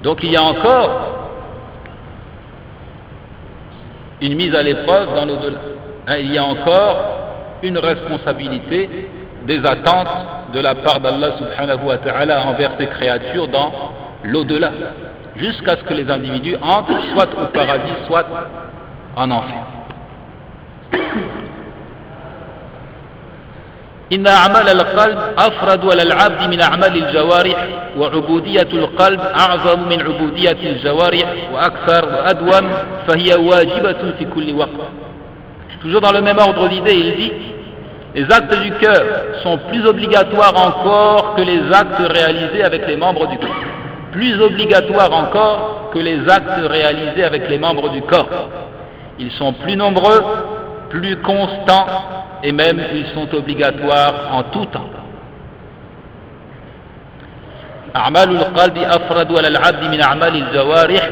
Donc il y a encore une mise à l'épreuve dans l'au-delà. Il y a encore une responsabilité des attentes de la part d'Allah subhanahu wa ta'ala envers ses créatures dans l'au-delà, jusqu'à ce que les individus entrent soit au paradis, soit en enfer. إن أعمال القلب أفرد على العبد من أعمال الجوارح وعبودية القلب أعظم من عبودية الجوارح وأكثر وأدوم فهي واجبة في كل وقت. Toujours dans le même ordre d'idée, il dit: les actes du cœur sont plus obligatoires encore que les actes réalisés avec les membres du corps. Plus obligatoires encore que les actes réalisés avec les membres du corps. Ils sont plus nombreux, plus constants, et même ils sont obligatoires en tout temps. أعمال القلب أفرد على العبد من أعمال الجوارح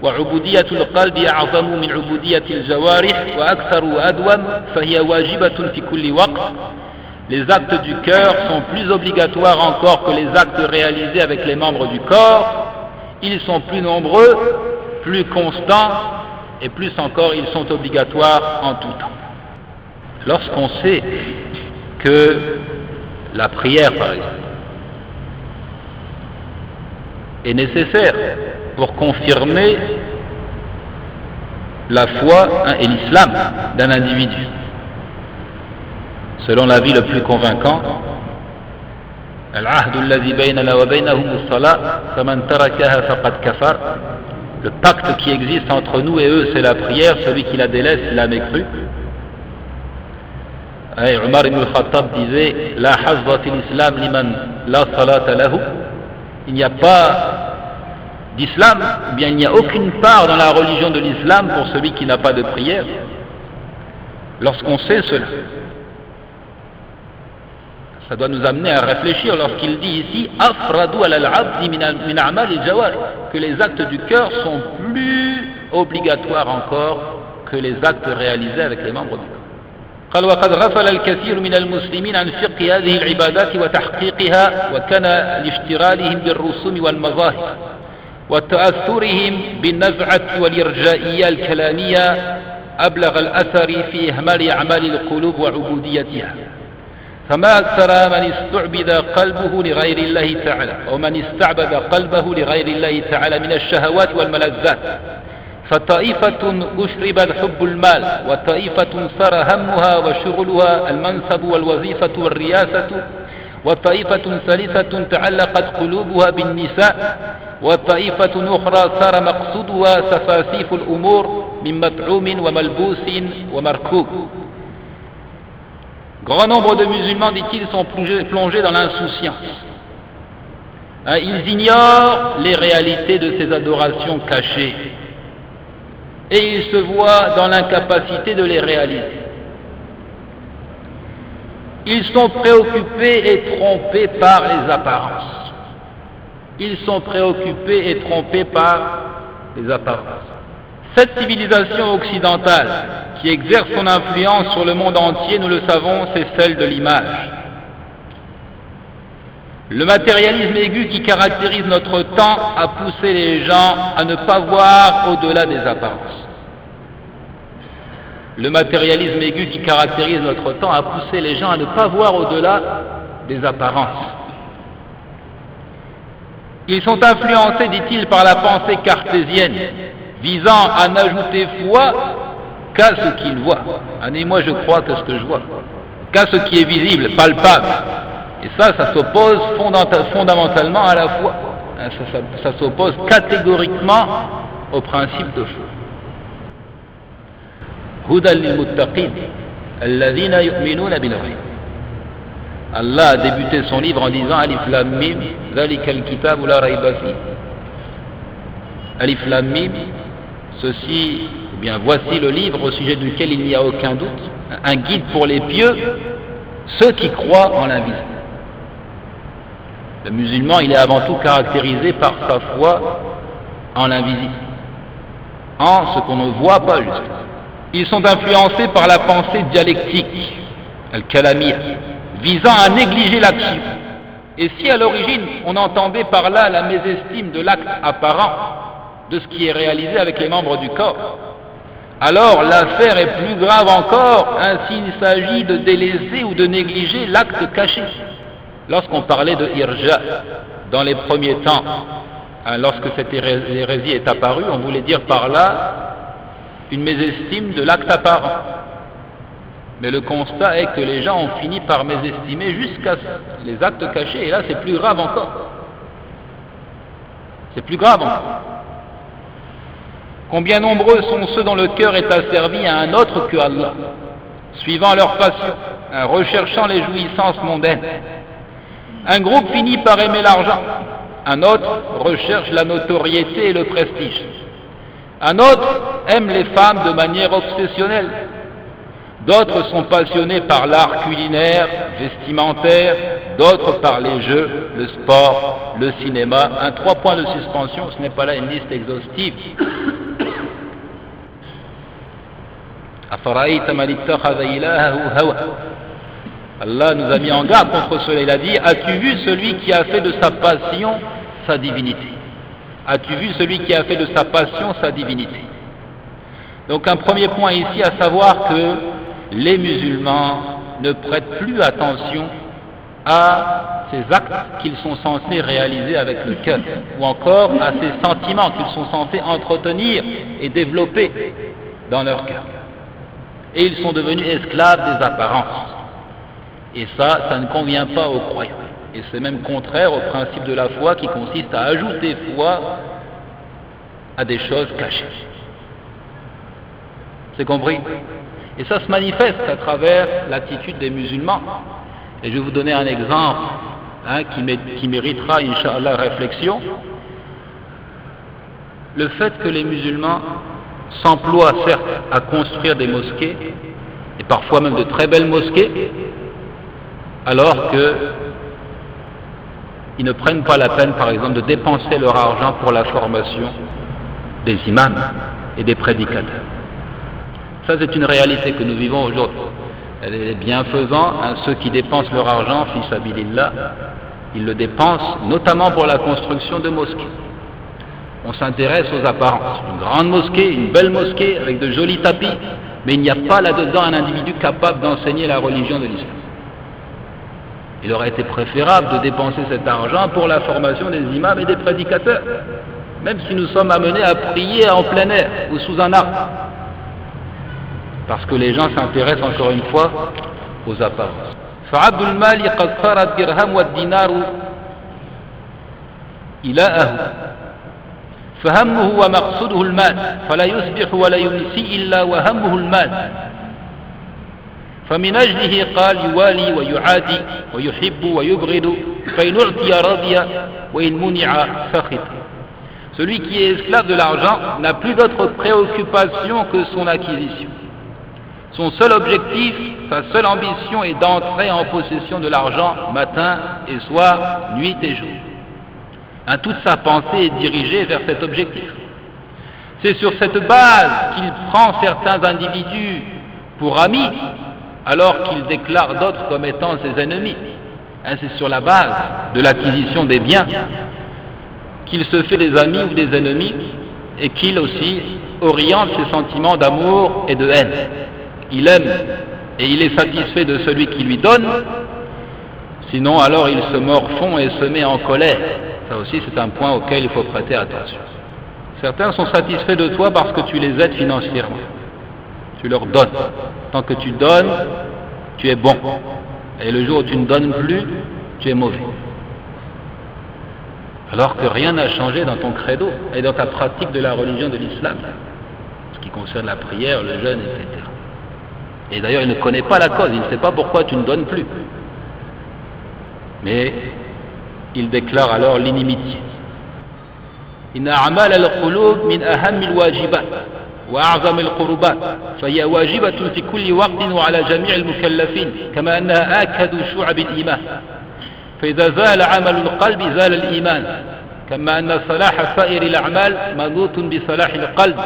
وعبودية القلب أعظم من عبودية الجوارح وأكثر وأدوم فهي واجبة في كل وقت. Les actes du cœur sont plus obligatoires encore que les actes réalisés avec les membres du corps. Ils sont plus nombreux, plus constants, et plus encore, ils sont obligatoires en tout temps. Lorsqu'on sait que la prière, par exemple, est nécessaire pour confirmer la foi et l'islam d'un individu, selon l'avis le plus convaincant, le pacte qui existe entre nous et eux, c'est la prière. Celui qui la délaisse, il a mécru. Omar ibn al-Khattab disait: La hazza fil islam liman la salata lahu. Il n'y a pas d'islam, ou bien il n'y a aucune part dans la religion de l'islam pour celui qui n'a pas de prière. Lorsqu'on sait cela, ça doit nous amener à réfléchir lorsqu'il dit ici afradu ala al-abdi min a'mal al-jawari, que les actes du cœur sont plus obligatoires encore que les actes réalisés avec les membres du corps. قال وقد غفل الكثير من المسلمين عن فقه هذه العبادات وتحقيقها وكان لاشتغالهم بالرسوم والمظاهر وتأثرهم بالنزعة والإرجائية الكلامية أبلغ الأثر في إهمال أعمال القلوب وعبوديتها. فما أكثر من استعبد قلبه لغير الله تعالى ومن استعبد قلبه لغير الله تعالى من الشهوات والملذات. فطائفة أشربت حب المال وطائفة صار همها وشغلها المنصب والوظيفة والرياسة وطائفة ثالثة تعلقت قلوبها بالنساء وطائفة أخرى صار مقصودها سفاسيف الأمور من مطعوم وملبوس ومركوب. Grand nombre de musulmans, dit-il, sont plongés dans l'insouciance. Ils ignorent les réalités de ces adorations cachées et ils se voient dans l'incapacité de les réaliser. Ils sont préoccupés et trompés par les apparences. Ils sont préoccupés et trompés par les apparences. Cette civilisation occidentale qui exerce son influence sur le monde entier, nous le savons, c'est celle de l'image. Le matérialisme aigu qui caractérise notre temps a poussé les gens à ne pas voir au-delà des apparences. Le matérialisme aigu qui caractérise notre temps a poussé les gens à ne pas voir au-delà des apparences. Ils sont influencés, dit-il, par la pensée cartésienne, visant à n'ajouter foi qu'à ce qu'ils voient. Moi je crois que ce que je vois, qu'à ce qui est visible, palpable. Et ça s'oppose fondamentalement à la foi. Ça s'oppose catégoriquement au principe de foi. Hudan lil-muttaqin, alladhina yu'minuna bil-ghayb. Allah a débuté son livre en disant Alif Lam Mim, Zalika al-kitabu la rayba fi. Alif Lam Mim, ceci, ou bien voici le livre au sujet duquel il n'y a aucun doute, un guide pour les pieux, ceux qui croient en l'invisible. Le musulman, il est avant tout caractérisé par sa foi en l'invisible, en ce qu'on ne voit pas justement. Ils sont influencés par la pensée dialectique, al-kalamiyya, visant à négliger l'action Et si à l'origine on entendait par là la mésestime de l'acte apparent, de ce qui est réalisé avec les membres du corps, alors l'affaire est plus grave encore, ainsi il s'agit de délaisser ou de négliger l'acte caché. Lorsqu'on parlait de irja dans les premiers temps, lorsque cette hérésie est apparue, on voulait dire par là une mésestime de l'acte apparent. Mais le constat est que les gens ont fini par mésestimer jusqu'à les actes cachés, et là c'est plus grave encore. C'est plus grave encore. Combien nombreux sont ceux dont le cœur est asservi à un autre que Allah, suivant leur passion, recherchant les jouissances mondaines. Un groupe finit par aimer l'argent, un autre recherche la notoriété et le prestige. Un autre aime les femmes de manière obsessionnelle. D'autres sont passionnés par l'art culinaire, vestimentaire, d'autres par les jeux, le sport, le cinéma. 3 points de suspension, ce n'est pas là une liste exhaustive. Allah nous a mis en garde contre cela. Il a dit: as-tu vu celui qui a fait de sa passion sa divinité? As-tu vu celui qui a fait de sa passion sa divinité? Donc un premier point ici, à savoir que les musulmans ne prêtent plus attention à ces actes qu'ils sont censés réaliser avec le cœur, ou encore à ces sentiments qu'ils sont censés entretenir et développer dans leur cœur. Et ils sont devenus esclaves des apparences. Et ça ne convient pas aux croyants. Et c'est même contraire au principe de la foi qui consiste à ajouter foi à des choses cachées. C'est compris? Et ça se manifeste à travers l'attitude des musulmans. Et je vais vous donner un exemple qui méritera, Inch'Allah, réflexion. Le fait que les musulmans s'emploient certes à construire des mosquées, et parfois même de très belles mosquées, alors qu'ils ne prennent pas la peine, par exemple, de dépenser leur argent pour la formation des imams et des prédicateurs. Ça, c'est une réalité que nous vivons aujourd'hui. Les bienfaisants, ceux qui dépensent leur argent, fi sabilillah, ils le dépensent notamment pour la construction de mosquées. On s'intéresse aux apparences. Une grande mosquée, une belle mosquée avec de jolis tapis, mais il n'y a pas là-dedans un individu capable d'enseigner la religion de l'islam. Il aurait été préférable de dépenser cet argent pour la formation des imams et des prédicateurs, même si nous sommes amenés à prier en plein air ou sous un arbre. Parce que les gens s'intéressent encore une fois aux apparences. فعبد المال قد صار الدرهم والدينار إلهه فهمه ومقصوده المال فلا يصبح ولا يمسي إلا وهمه المال فمن أجله قال يوالي ويعادي ويحب ويبغض فإن أعطي رضي وإن منع سخط. Celui qui est esclave de l'argent n'a plus d'autre préoccupation que son acquisition. Son seul objectif, sa seule ambition est d'entrer en possession de l'argent matin et soir, nuit et jour. Toute sa pensée est dirigée vers cet objectif. C'est sur cette base qu'il prend certains individus pour amis, alors qu'il déclare d'autres comme étant ses ennemis. C'est sur la base de l'acquisition des biens qu'il se fait des amis ou des ennemis, et qu'il aussi oriente ses sentiments d'amour et de haine. Il aime et il est satisfait de celui qui lui donne, sinon alors il se morfond et se met en colère. Ça aussi c'est un point auquel il faut prêter attention. Certains sont satisfaits de toi parce que tu les aides financièrement. Tu leur donnes. Tant que tu donnes, tu es bon. Et le jour où tu ne donnes plus, tu es mauvais. Alors que rien n'a changé dans ton credo et dans ta pratique de la religion de l'islam, ce qui concerne la prière, le jeûne, etc. Et d'ailleurs, il ne connaît pas la cause, il ne sait pas pourquoi tu ne donnes plus. Mais il déclare alors l'inimitié. إن أعمال القلوب من أهم الواجبات وأعظم القربات فهي واجبة في كل وقت وعلى جميع المكلفين كما أنها آكد شعب الإيمان فإذا زال عمل القلب زال الإيمان كما أن صلاح سائر الأعمال منوط بصلاح القلب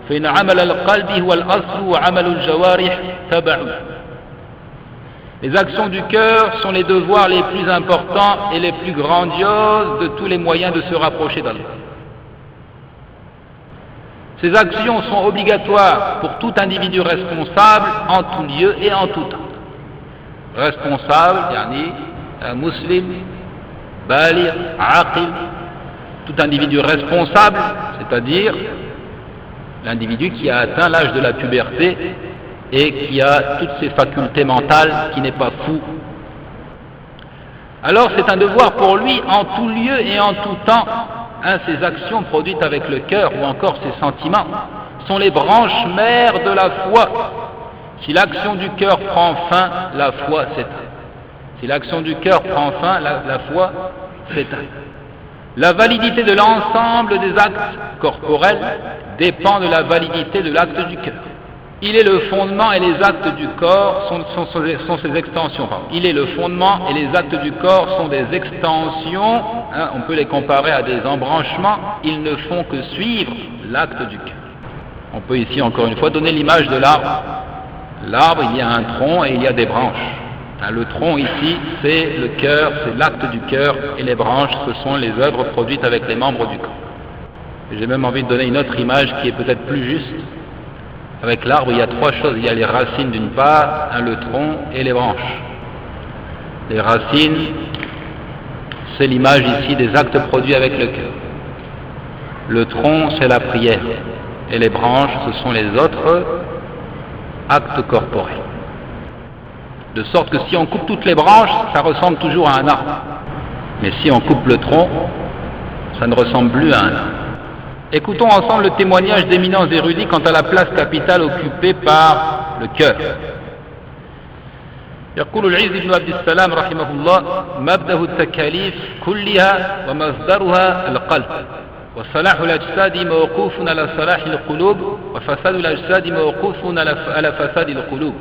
فإن عمل القلب هو الأصل وعمل الجوارح تبع. Les actions du cœur sont les devoirs les plus importants et les plus grandioses de tous les moyens de se rapprocher d'Allah. Ces actions sont obligatoires pour tout individu responsable en tout lieu et en tout temps. Responsable, yani un musulman, baligh, aqil, tout individu responsable, c'est-à-dire l'individu qui a atteint l'âge de la puberté et qui a toutes ses facultés mentales, qui n'est pas fou. Alors c'est un devoir pour lui en tout lieu et en tout temps. Ses actions produites avec le cœur ou encore ses sentiments sont les branches mères de la foi. Si l'action du cœur prend fin, la foi s'éteint. Si l'action du cœur prend fin, la foi s'éteint. La validité de l'ensemble des actes corporels dépend de la validité de l'acte du cœur. Il est le fondement et les actes du corps sont ses extensions. Il est le fondement et les actes du corps sont des extensions. On peut les comparer à des embranchements. Ils ne font que suivre l'acte du cœur. On peut ici encore une fois donner l'image de l'arbre. L'arbre, il y a un tronc et il y a des branches. Le tronc ici, c'est le cœur, c'est l'acte du cœur, et les branches, ce sont les œuvres produites avec les membres du corps. J'ai même envie de donner une autre image qui est peut-être plus juste. Avec l'arbre, il y a trois choses. Il y a les racines d'une part, le tronc et les branches. Les racines, c'est l'image ici des actes produits avec le cœur. Le tronc, c'est la prière. Et les branches, ce sont les autres actes corporels. De sorte que si on coupe toutes les branches, ça ressemble toujours à un arbre. Mais si on coupe le tronc, ça ne ressemble plus à un arbre. Écoutons ensemble le témoignage d'éminents érudits quant à la place capitale occupée par le cœur. يقول العز بن عبد السلام رحمه الله: مبدأ التكاليف كلها ومصدرها القلب، وصلاح الأجساد موقوف على صلاح القلوب، وفساد الأجساد موقوف على فساد القلوب.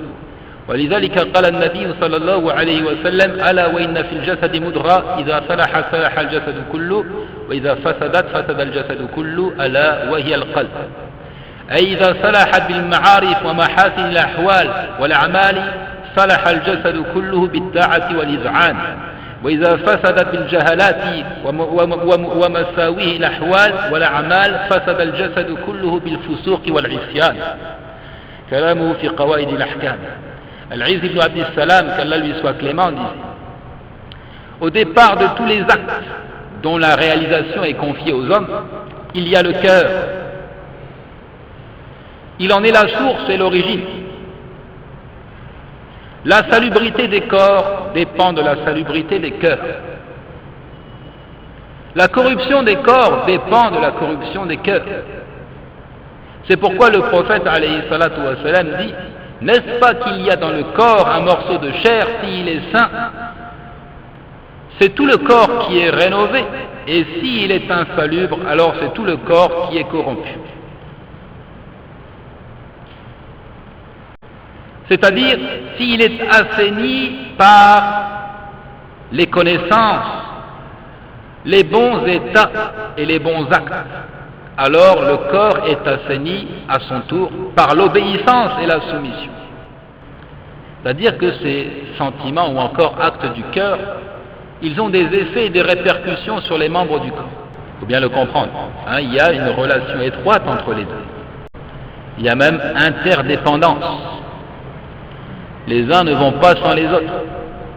ولذلك قال النبي صلى الله عليه وسلم: ألا وإن في الجسد مضغة إذا صلح صلح الجسد كله وإذا فسدت فسد الجسد كله ألا وهي القلب. أي إذا صلحت بالمعارف ومحاسن الأحوال والأعمال صلح الجسد كله بالطاعة والإذعان، وإذا فسدت بالجهالات ومساويه الأحوال والأعمال فسد الجسد كله بالفسوق والعصيان. كلامه في قواعد الأحكام. Al-Izz ibn Abd Salam, qu'Allah lui soit clément, disait: au départ de tous les actes dont la réalisation est confiée aux hommes, il y a le cœur. Il en est la source et l'origine. La salubrité des corps dépend de la salubrité des cœurs. La corruption des corps dépend de la corruption des cœurs. C'est pourquoi le prophète alayhi salatu wa salam dit: n'est-ce pas qu'il y a dans le corps un morceau de chair s'il est sain? C'est tout le corps qui est rénové, et s'il est insalubre, alors c'est tout le corps qui est corrompu. C'est-à-dire, s'il est assaini par les connaissances, les bons états et les bons actes, alors le corps est assaini à son tour par l'obéissance et la soumission. C'est-à-dire que ces sentiments ou encore actes du cœur, ils ont des effets et des répercussions sur les membres du corps. Il faut bien le comprendre. Il y a une relation étroite entre les deux. Il y a même interdépendance. Les uns ne vont pas sans les autres.